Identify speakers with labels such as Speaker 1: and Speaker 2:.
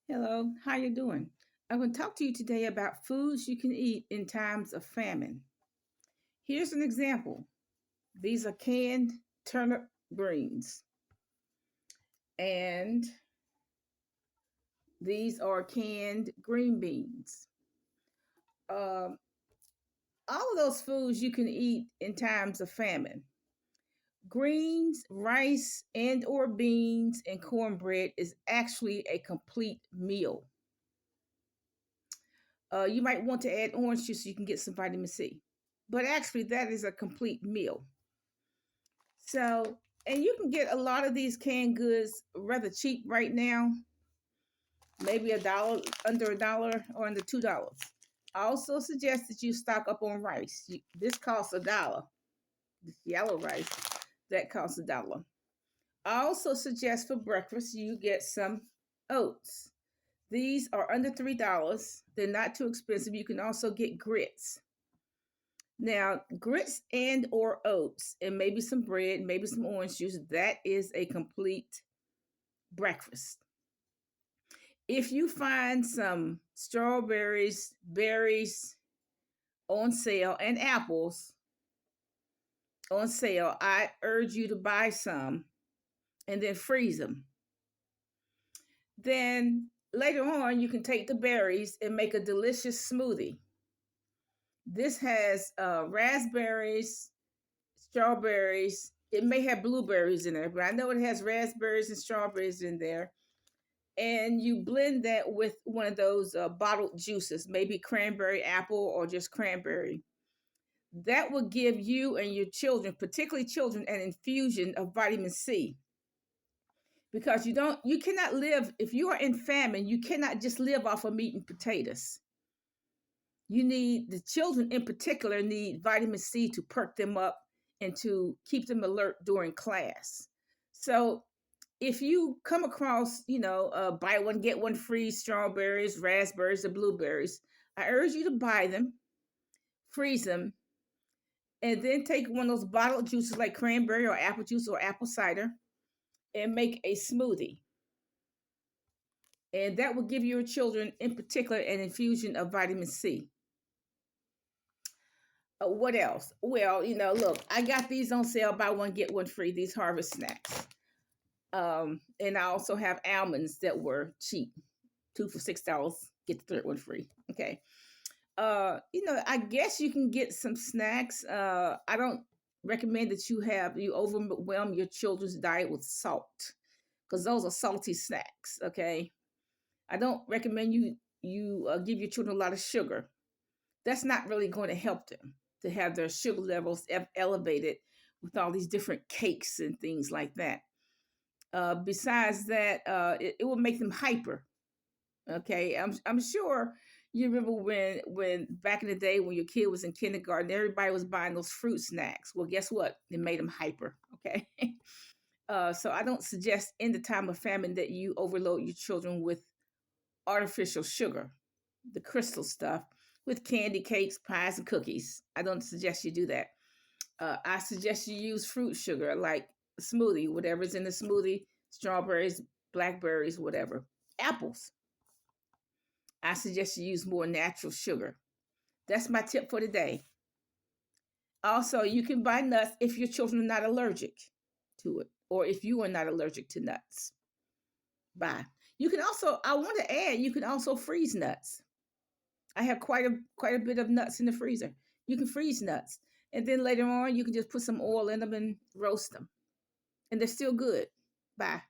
Speaker 1: Hello, how you doing? I'm going to talk to you today about foods you can eat in times of famine. Here's an example. These are canned turnip greens, and these are canned green beans. Um, all of those foods you can eat in times of famine. Greens, rice, and or beans and cornbread is actually a complete meal. You might want to add orange juice so you can get some vitamin C. But actually, that is a complete meal. So, and you can get a lot of these canned goods rather cheap right now, maybe under a dollar, or under $2. I also suggest that you stock up on rice. This costs a dollar. This yellow rice, that costs a dollar. I also suggest for breakfast you get some oats. These are under $3. They're not too expensive. You can also get grits. Now, grits and or oats and maybe some bread, maybe some orange juice, that is a complete breakfast. If you find some strawberries, berries on sale, and apples on sale, I urge you to buy some and then freeze them. Then later on, you can take the berries and make a delicious smoothie. This has raspberries, strawberries. It may have blueberries in there, but I know it has raspberries and strawberries in there. And you blend that with one of those bottled juices, maybe cranberry apple or just cranberry. That will give you and your children, particularly children, an infusion of vitamin C. Because you cannot live, if you are in famine, you cannot just live off of meat and potatoes. The children in particular need vitamin C to perk them up and to keep them alert during class. So if you come across, buy one, get one free strawberries, raspberries, or blueberries, I urge you to buy them, freeze them, and then take one of those bottled juices like cranberry or apple juice or apple cider and make a smoothie. And that will give your children in particular an infusion of vitamin C. What else? Well, look, I got these on sale, buy one, get one free, these harvest snacks. And I also have almonds that were cheap, two for $6, get the third one free. Okay. I guess you can get some snacks. I don't recommend that you overwhelm your children's diet with salt because those are salty snacks. Okay. I don't recommend you give your children a lot of sugar. That's not really going to help them to have their sugar levels elevated with all these different cakes and things like that. Besides that, it will make them hyper. Okay, I'm sure you remember when back in the day when your kid was in kindergarten, everybody was buying those fruit snacks. Well, guess what? It made them hyper. Okay, so I don't suggest in the time of famine that you overload your children with artificial sugar, the crystal stuff, with candy, cakes, pies, and cookies. I don't suggest you do that. I suggest you use fruit sugar like smoothie, whatever's in the smoothie, strawberries, blackberries, whatever. Apples. I suggest you use more natural sugar. That's my tip for today. Also, you can buy nuts if your children are not allergic to it, or if you are not allergic to nuts. Buy. You can also, I want to add, you can also freeze nuts. I have quite a bit of nuts in the freezer. You can freeze nuts. And then later on, you can just put some oil in them and roast them. And they're still good. Bye.